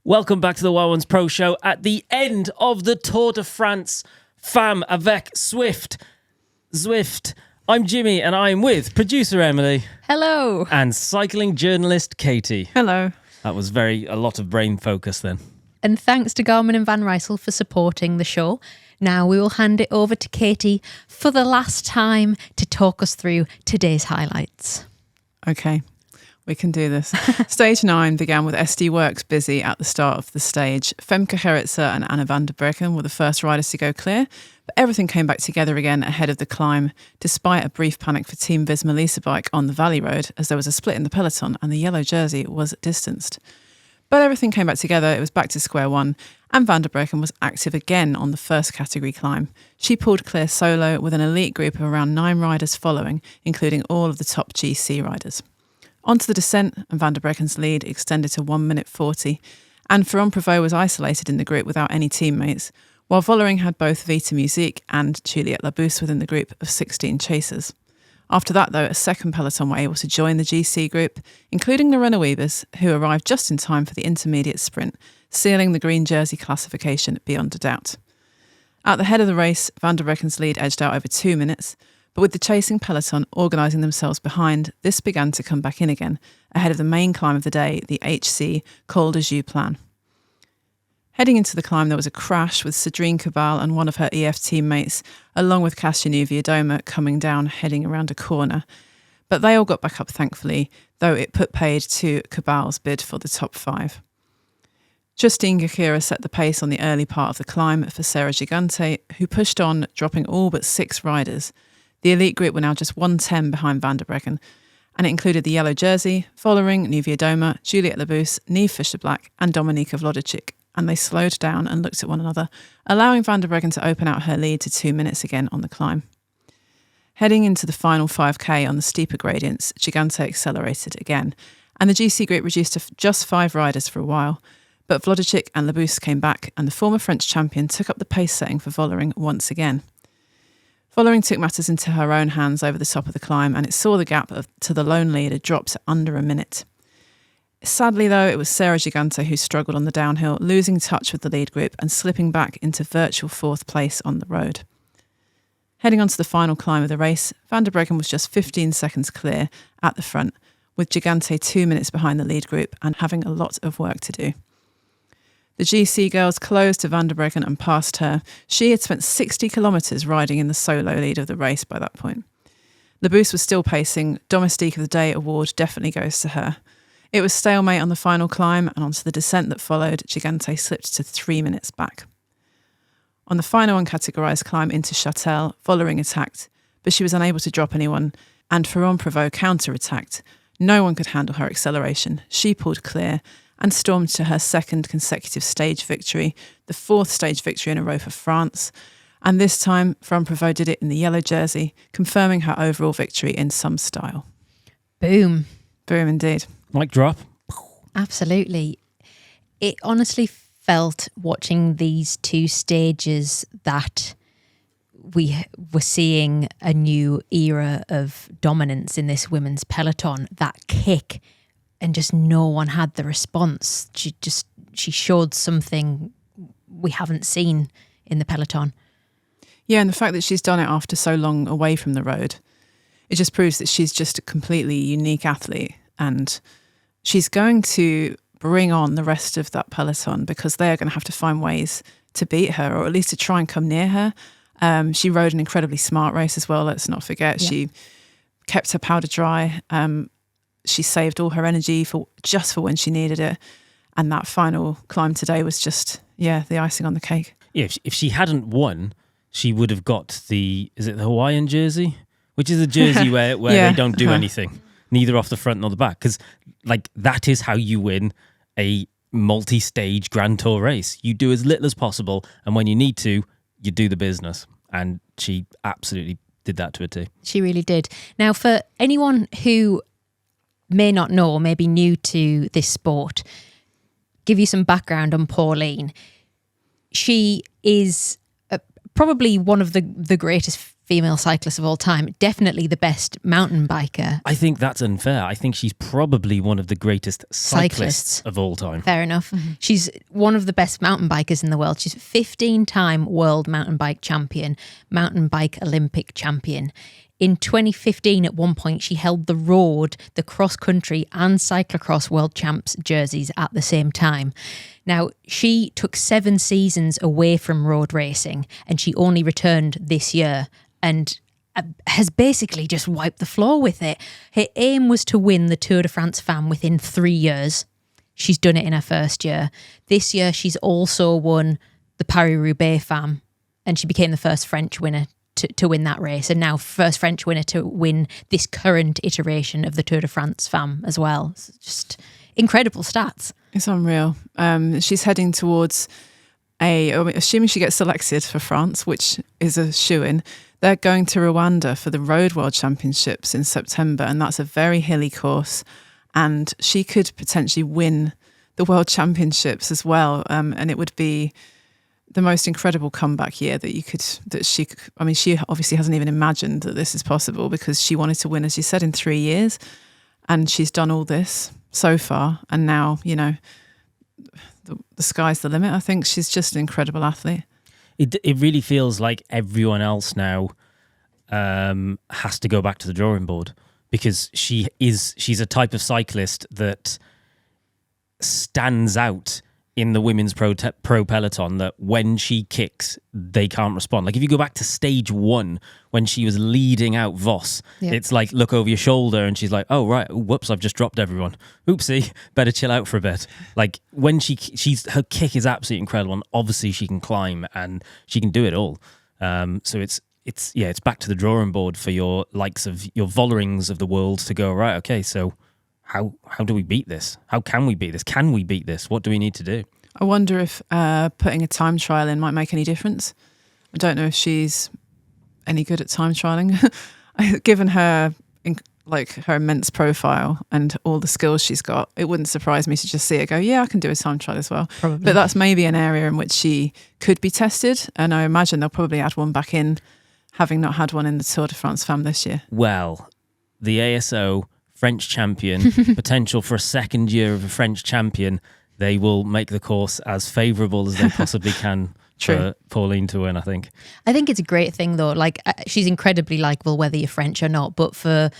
Welcome back to the Wild Ones Pro Show at the end of the Tour de France Femme avec Zwift. I'm Jimmy and I'm with producer Emily. Hello. And cycling journalist Katie. Hello. That was a lot of brain focus then. And thanks to Garmin and Van Rysel for supporting the show. Now we will hand it over to Katie for the last time to talk us through today's highlights. Okay. We can do this. Stage 9 began with SD Works busy at the start of the stage. Femke Gerritsen and Anna van der Breggen were the first riders to go clear, but everything came back together again ahead of the climb, despite a brief panic for Team Visma Lease Bike on the Valley Road, as there was a split in the peloton and the yellow jersey was distanced. But everything came back together, it was back to square one, and van der Breggen was active again on the first category climb. She pulled clear solo with an elite group of around 9 riders following, including all of the top GC riders. Onto the descent, and van der Breggen's lead extended to 1 minute 40, and Ferrand Prévot was isolated in the group without any teammates, while Vollering had both Vita Musique and Juliette Labousse within the group of 16 chasers. After that, though, a second peloton were able to join the GC group, including the Rennes-Weavers, who arrived just in time for the intermediate sprint, sealing the green jersey classification beyond a doubt. At the head of the race, van der Breggen's lead edged out over 2 minutes, but with the chasing peloton organising themselves behind, this began to come back in again, ahead of the main climb of the day, the HC Col de Joux Plan. Heading into the climb, there was a crash with Cédrine Cabal and one of her EF teammates, along with Kasia Niewiadoma coming down, heading around a corner. But they all got back up, thankfully, though it put paid to Cabal's bid for the top 5. Justine Gakira set the pace on the early part of the climb for Sarah Gigante, who pushed on, dropping all but 6 riders. The elite group were now just 1:10 behind van der Breggen, and it included the yellow jersey, Vollering, Niewiadoma, Juliette Labousse, Niamh Fischer-Black and Dominika Vlodicic, and they slowed down and looked at one another, allowing van der Breggen to open out her lead to 2 minutes again on the climb. Heading into the final 5k on the steeper gradients, Gigante accelerated again, and the GC group reduced to just 5 riders for a while, but Vlodicic and Labousse came back, and the former French champion took up the pace setting for Vollering once again. Vollering took matters into her own hands over the top of the climb, and it saw the gap to the lone leader drop to under a minute. Sadly, though, it was Sarah Gigante who struggled on the downhill, losing touch with the lead group and slipping back into virtual 4th place on the road. Heading on to the final climb of the race, van der Breggen was just 15 seconds clear at the front, with Gigante 2 minutes behind the lead group and having a lot of work to do. The GC girls closed to van der Breggen and passed her. She had spent 60 kilometres riding in the solo lead of the race by that point. Labousse was still pacing. Domestique of the Day award definitely goes to her. It was stalemate on the final climb, and onto the descent that followed, Gigante slipped to 3 minutes back. On the final uncategorised climb into Châtel, Vollering attacked, but she was unable to drop anyone, and Ferrand Prévot counter-attacked. No one could handle her acceleration. She pulled clear and stormed to her second consecutive stage victory, the 4th stage victory in a row for France. And this time, Ferrand Prévot did it in the yellow jersey, confirming her overall victory in some style. Boom. Boom indeed. Mic drop. Absolutely. It honestly felt, watching these 2 stages, that we were seeing a new era of dominance in this women's peloton. That kick, and just no one had the response. She showed something we haven't seen in the peloton. Yeah, and the fact that she's done it after so long away from the road, it just proves that she's just a completely unique athlete, and she's going to bring on the rest of that peloton because they're going to have to find ways to beat her, or at least to try and come near her. She rode an incredibly smart race as well, let's not forget. Yeah. She kept her powder dry. She saved all her energy for when she needed it. And that final climb today was just, the icing on the cake. Yeah, if she hadn't won, she would have got the Hawaiian jersey? Which is a jersey where they don't do anything, neither off the front nor the back. Because that is how you win a multi-stage Grand Tour race. You do as little as possible, and when you need to, you do the business. And she absolutely did that to a T. She really did. Now, for anyone who may not know, or may be new to this sport, give you some background on Pauline. She is probably one of the greatest female cyclist of all time. Definitely the best mountain biker. I think that's unfair. I think she's probably one of the greatest cyclists of all time. Fair enough. She's one of the best mountain bikers in the world. She's 15-time world mountain bike champion, mountain bike Olympic champion. In 2015, at one point, she held the road, the cross-country and cyclocross world champs jerseys at the same time. Now, she took 7 seasons away from road racing and she only returned this year and has basically just wiped the floor with it. Her aim was to win the Tour de France Femme within 3 years. She's done it in her first year. This year, she's also won the Paris-Roubaix Femme and she became the first French winner to win that race, and now first French winner to win this current iteration of the Tour de France Femme as well. It's just incredible stats. It's unreal. She's heading towards assuming she gets selected for France, which is a shoo-in, they're going to Rwanda for the Road World Championships in September, and that's a very hilly course, and she could potentially win the World Championships as well, and it would be the most incredible comeback year she obviously hasn't even imagined that this is possible, because she wanted to win, as you said, in 3 years, and she's done all this so far, and now, the sky's the limit. I think she's just an incredible athlete. It really feels like everyone else now has to go back to the drawing board, because she's a type of cyclist that stands out in the women's pro peloton, that when she kicks, they can't respond. Like if you go back to stage 1, when she was leading out Voss, it's like, look over your shoulder and she's like, oh, right, whoops, I've just dropped everyone. Oopsie, better chill out for a bit. Like when her kick is absolutely incredible, and obviously she can climb and she can do it all. So it's back to the drawing board for your likes of your Vollerings of the world to go, right, okay, so how do we beat this? How can we beat this? Can we beat this? What do we need to do? I wonder if putting a time trial in might make any difference. I don't know if she's any good at time trialing. Given her her immense profile and all the skills she's got, it wouldn't surprise me to just see her go, yeah, I can do a time trial as well. Probably. But that's maybe an area in which she could be tested, and I imagine they'll probably add one back in, having not had one in the Tour de France Femme this year. Well, the A.S.O. French champion, potential for a second year of a French champion, they will make the course as favourable as they possibly can for Pauline to win, I think. I think it's a great thing, though. Like, she's incredibly likeable, whether you're French or not. But for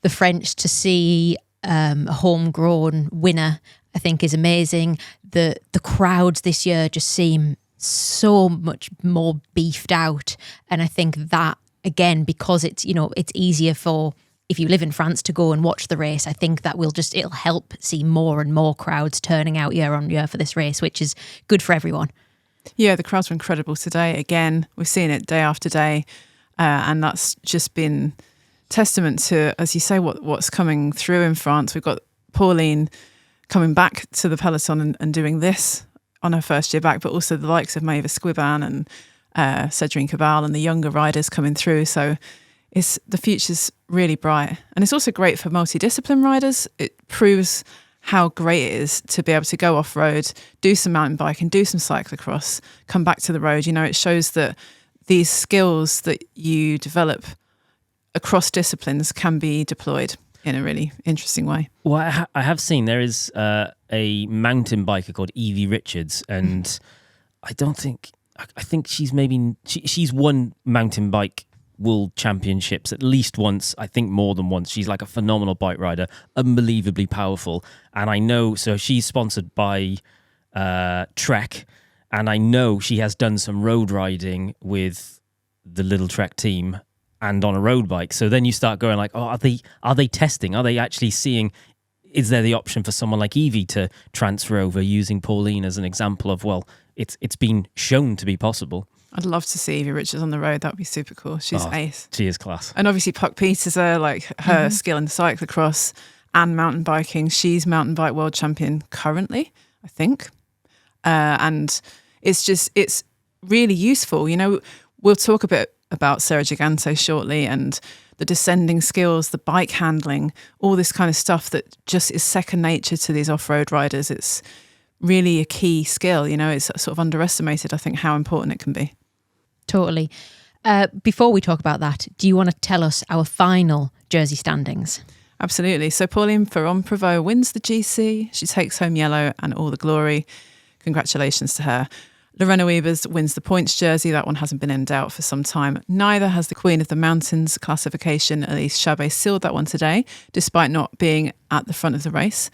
the French to see a homegrown winner, I think is amazing. The crowds this year just seem so much more beefed out. And I think that, again, because it's easier for, if you live in France, to go and watch the race, I think that it'll help see more and more crowds turning out year on year for this race, which is good for everyone. Yeah, the crowds were incredible today. Again, we've seen it day after day, and that's just been testament to, as you say, what's coming through in France. We've got Pauline coming back to the peloton and doing this on her first year back, but also the likes of Maëva Squiban and Cédrine Cabal and the younger riders coming through. So the future's really bright, and it's also great for multidiscipline riders. It proves how great it is to be able to go off-road, do some mountain biking, do some cyclocross, come back to the road. It shows that these skills that you develop across disciplines can be deployed in a really interesting way. Well, I have seen there is a mountain biker called Evie Richards, and I think she's won mountain bike World Championships at least once, I think more than once. She's like a phenomenal bike rider, unbelievably powerful. And I know, so she's sponsored by Trek, and I know she has done some road riding with the Little Trek team and on a road bike. So then you start going like, oh, are they testing? Are they actually seeing, is there the option for someone like Evie to transfer over, using Pauline as an example of, well, it's been shown to be possible. I'd love to see Evie Richards on the road. That would be super cool. She's ace. She is class. And obviously Puck Peters, her skill in cyclocross and mountain biking. She's mountain bike world champion currently, I think. And it's really useful. We'll talk a bit about Sarah Gigante shortly, and the descending skills, the bike handling, all this kind of stuff that just is second nature to these off-road riders. It's really a key skill. It's sort of underestimated, I think, how important it can be. Totally. Before we talk about that, do you want to tell us our final jersey standings? Absolutely. So Pauline Ferrand-Prévot wins the GC. She takes home yellow and all the glory. Congratulations to her. Lorena Wiebers wins the points jersey. That one hasn't been in doubt for some time. Neither has the Queen of the Mountains classification. Elise Chabet sealed that one today, despite not being at the front of the race.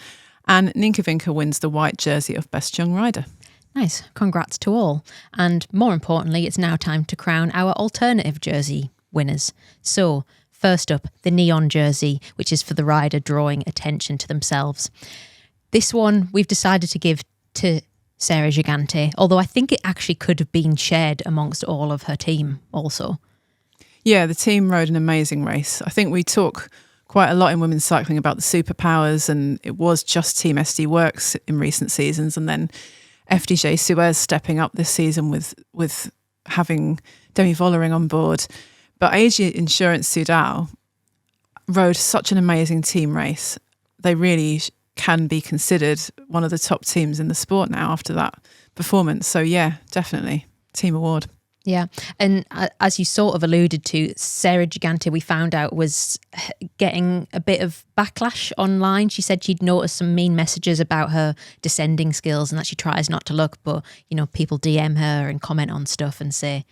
And Ninka Vinka wins the white jersey of Best Young Rider. Nice. Congrats to all. And more importantly, it's now time to crown our alternative jersey winners. So, first up, the neon jersey, which is for the rider drawing attention to themselves. This one we've decided to give to Sarah Gigante, although I think it actually could have been shared amongst all of her team also. Yeah, the team rode an amazing race. I think we talk quite a lot in women's cycling about the superpowers, and it was just Team SD Works in recent seasons, and then FDJ Suez stepping up this season with having Demi Vollering on board. But AG Insurance Soudal rode such an amazing team race. They really can be considered one of the top teams in the sport now after that performance. So yeah, definitely team award. Yeah, and as you sort of alluded to, Sarah Gigante, we found out, was getting a bit of backlash online. She said she'd noticed some mean messages about her descending skills and that she tries not to look, but, you know, people DM her and comment on stuff and say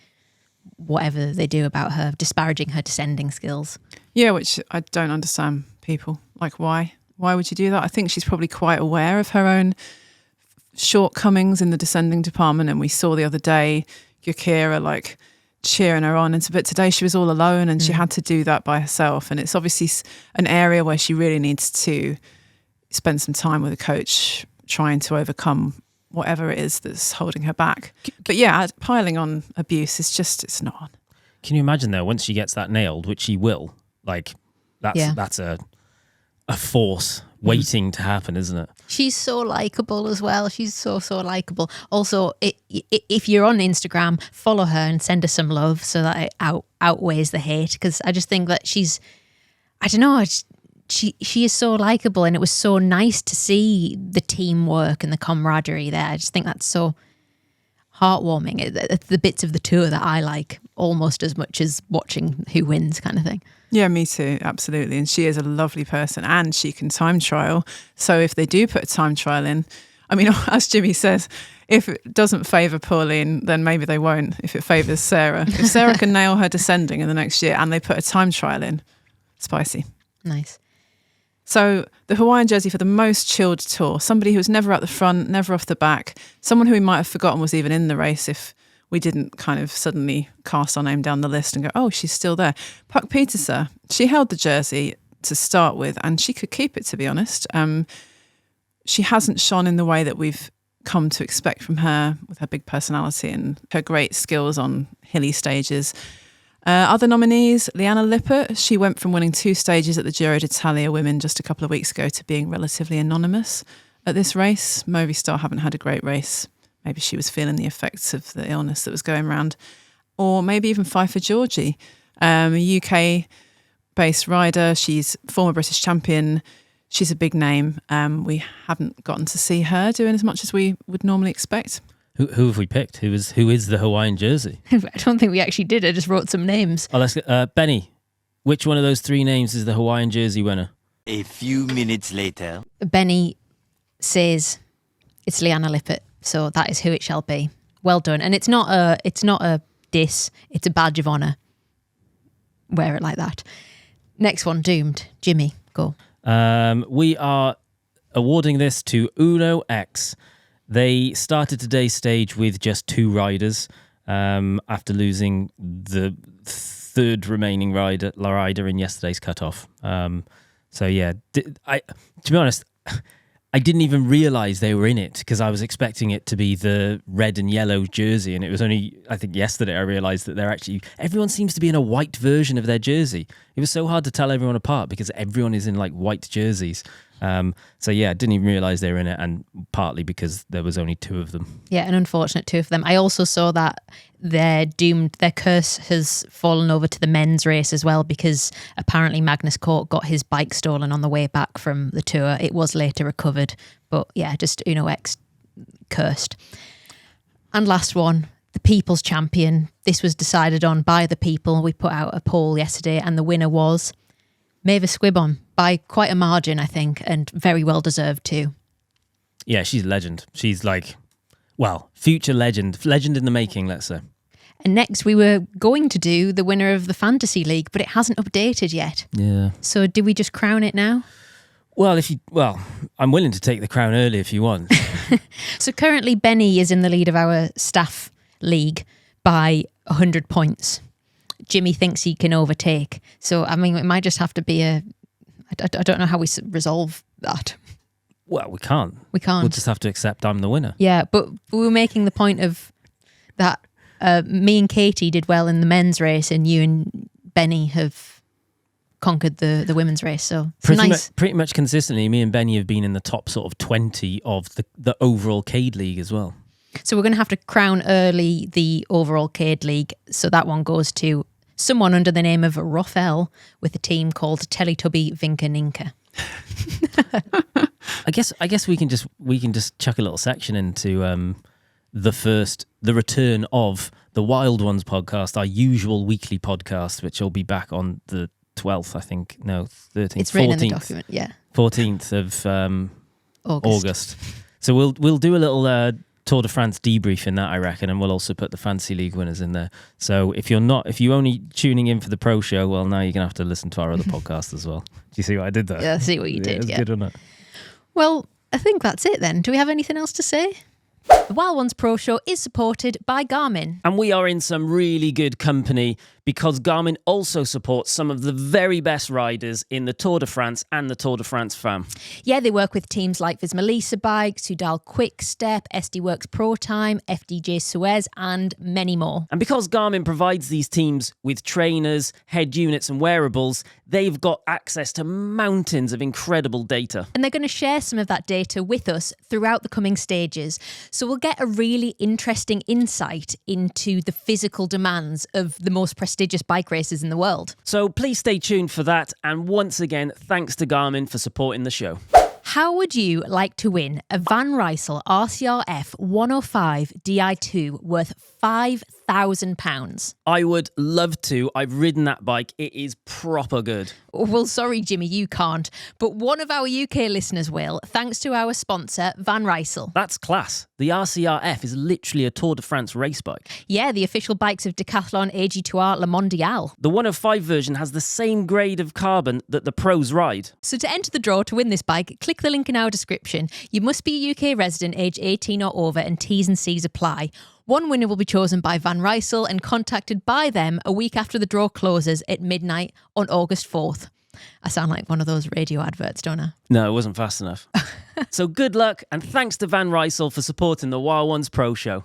whatever they do about her, disparaging her descending skills. Yeah, which I don't understand people. Like, why? Why would you do that? I think she's probably quite aware of her own shortcomings in the descending department, and we saw the other day Yukira like cheering her on, but today she was all alone and she had to do that by herself, and it's obviously an area where she really needs to spend some time with a coach trying to overcome whatever it is that's holding her back. But yeah, piling on abuse is just, it's not on. Can you imagine though, once she gets that nailed, which she will, like that's a force waiting to happen, isn't it? She's so likable as well. She's so likable. Also, if you're on Instagram, follow her and send her some love so that it outweighs the hate, because I just think that she's, I don't know, she is so likable, and it was so nice to see the teamwork and the camaraderie there. I just think that's so heartwarming. It's the bits of the tour that I like almost as much as watching who wins kind of thing. Yeah, me too, absolutely. And she is a lovely person, and she can time trial. So if they do put a time trial in, I mean, as Jimmy says, if it doesn't favour Pauline, then maybe they won't. If it favours Sarah. If Sarah can nail her descending in the next year and they put a time trial in, spicy. Nice. So the Hawaiian jersey for the most chilled tour, somebody who was never at the front, never off the back, someone who we might have forgotten was even in the race if we didn't kind of suddenly cast our name down the list and go, oh, she's still there. Puck Pieterse, she held the jersey to start with, and she could keep it, to be honest. She hasn't shone in the way that we've come to expect from her, with her big personality and her great skills on hilly stages. Other nominees, Liana Lippert, she went from winning 2 stages at the Giro d'Italia Women just a couple of weeks ago to being relatively anonymous at this race. Movistar haven't had a great race. Maybe she was feeling the effects of the illness that was going around. Or maybe even Pfeiffer Georgie, a UK-based rider. She's former British champion. She's a big name. We haven't gotten to see her doing as much as we would normally expect. Who have we picked? Who is the Hawaiian jersey? I don't think we actually did. I just wrote some names. Oh, let's go. Benny, which one of those 3 names is the Hawaiian jersey winner? A few minutes later. Benny says it's Liana Lippert, so that is who it shall be. Well done. And it's not a diss, it's a badge of honour. Wear it like that. Next one, Doomed. Jimmy, go. We are awarding this to Uno X. They started today's stage with just 2 riders after losing the 3rd remaining rider in yesterday's cutoff. So yeah, to be honest, I didn't even realise they were in it because I was expecting it to be the red and yellow jersey, and it was only, I think, yesterday I realised that everyone seems to be in a white version of their jersey. It was so hard to tell everyone apart because everyone is in like white jerseys. So yeah, I didn't even realise they were in it, and partly because there was only 2 of them. Yeah, an unfortunate 2 of them. I also saw that their curse has fallen over to the men's race as well, because apparently Magnus Cort got his bike stolen on the way back from the tour. It was later recovered, but yeah, just Uno X cursed. And last one, the people's champion. This was decided on by the people. We put out a poll yesterday and the winner was Mavis Squibbon by quite a margin, I think, and very well deserved too. Yeah, she's a legend. She's like, well, future legend in the making, let's say. And next we were going to do the winner of the Fantasy League, but it hasn't updated yet. Yeah. So do we just crown it now? Well, I'm willing to take the crown early if you want. So currently Benny is in the lead of our staff league by 100 points. Jimmy thinks he can overtake. So, I mean, it might just have to be I don't know how we resolve that. Well, we can't. We can't. We'll just have to accept I'm the winner. Yeah, but we were making the point of that me and Katie did well in the men's race and you and Benny have conquered the women's race. So it's pretty much consistently, me and Benny have been in the top sort of 20 of the overall CADE league as well. So we're going to have to crown early the overall CADE league. So that one goes to someone under the name of Raphael with a team called Teletubby Vinka Ninka. I guess we can just chuck a little section into the return of the Wild Ones podcast, our usual weekly podcast, which will be back on the 12th, I think. No, 13th. It's written 14th, in the document, yeah. 14th of August. So we'll do a little Tour de France debrief in that, I reckon, and we'll also put the Fantasy League winners in there. So if you're only tuning in for the pro show, well, now you're gonna have to listen to our other podcast as well. Do you see what I did there? Yeah, I see what you did. It's good, isn't it? Well, I think that's it then. Do we have anything else to say? The Wild Ones Pro Show is supported by Garmin. And we are in some really good company because Garmin also supports some of the very best riders in the Tour de France and the Tour de France fam. Yeah, they work with teams like Vismalisa Bikes, Soudal Quick Step, SD Works Pro Time, FDJ Suez, and many more. And because Garmin provides these teams with trainers, head units and wearables, they've got access to mountains of incredible data. And they're going to share some of that data with us throughout the coming stages. So we'll get a really interesting insight into the physical demands of the most prestigious bike races in the world. So please stay tuned for that. And once again, thanks to Garmin for supporting the show. How would you like to win a Van Rysel RCR-F 105 Di2 worth £5,000? I would love to. I've ridden that bike. It is proper good. Well, sorry, Jimmy, you can't. But one of our UK listeners will, thanks to our sponsor, Van Rysel. That's class. The RCR-F is literally a Tour de France race bike. Yeah, the official bikes of Decathlon, AG2R, Le Mondial. The 105 version has the same grade of carbon that the pros ride. So to enter the draw to win this bike, click the link in our description. You must be a UK resident, age 18 or over, and T's and C's apply. One winner will be chosen by Van Rysel and contacted by them a week after the draw closes at midnight on August 4th. I sound like one of those radio adverts, don't I? No, it wasn't fast enough. So good luck, and thanks to Van Rysel for supporting the Wild Ones Pro Show.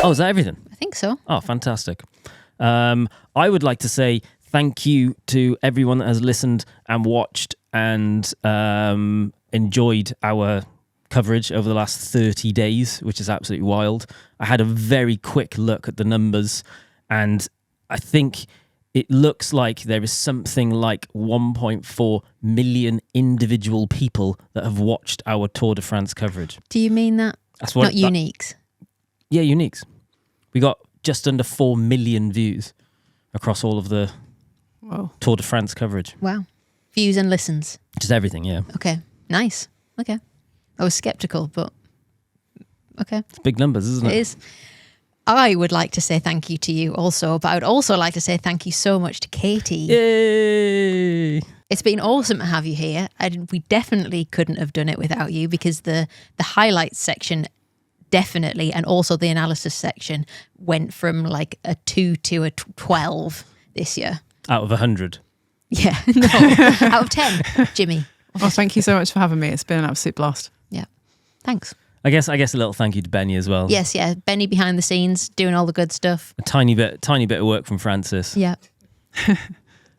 Oh, is that everything? I think so. Oh, fantastic. I would like to say thank you to everyone that has listened and watched and enjoyed our coverage over the last 30 days, which is absolutely wild. I had a very quick look at the numbers, and I think it looks like there is something like 1.4 million individual people that have watched our Tour de France coverage. Do you mean that? That's what, not uniques? Yeah, uniques. We got just under 4 million views across all of the Tour de France coverage. Wow. Views and listens. Just everything, yeah. Okay. Nice. Okay. I was sceptical, but okay. It's big numbers, isn't it? It is. I would like to say thank you to you also, but I would also like to say thank you so much to Katie. Yay! It's been awesome to have you here. We definitely couldn't have done it without you because the highlights section definitely, and also the analysis section, went from like a 2 to a 12 this year. Out of 100. Yeah, no, out of 10, Jimmy. Oh, thank you so much for having me. It's been an absolute blast. Yeah, thanks. I guess a little thank you to Benny as well. Yes, yeah, Benny behind the scenes doing all the good stuff. A tiny bit of work from Francis. Yeah.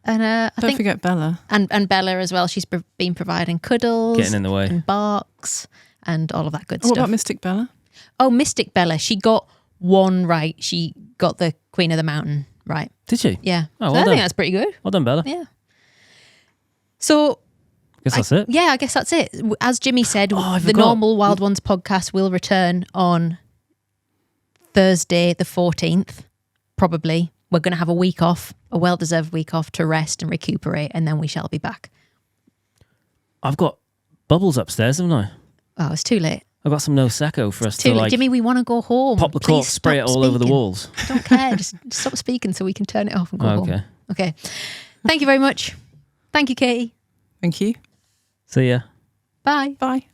And I Don't think forget Bella. And Bella as well. She's been providing cuddles, getting in the way, and barks, and all of that good What stuff. about Mystic Bella? Oh, Mystic Bella. She got one right. She got the Queen of the Mountain right. Did she? Yeah. Oh, So well I done. think that's pretty good. Well done, Bella. Yeah. So Guess that's it. Yeah, I guess that's it. As Jimmy said, I the forgot. normal Wild Ones podcast will return on Thursday, the 14th, probably, we're going to have a week off, a well-deserved week off to rest and recuperate, and then we shall be back. I've got bubbles upstairs, haven't I? Oh, it's too late. I've got some No Secco for us Too to late. like Jimmy, we want to go home. pop the Please cork, spray it stop all over the speaking. walls. I don't care. Just stop speaking so we can turn it off and go Okay. home. Okay. Thank you very much. Thank you, Katie. Thank you. See ya. Bye. Bye.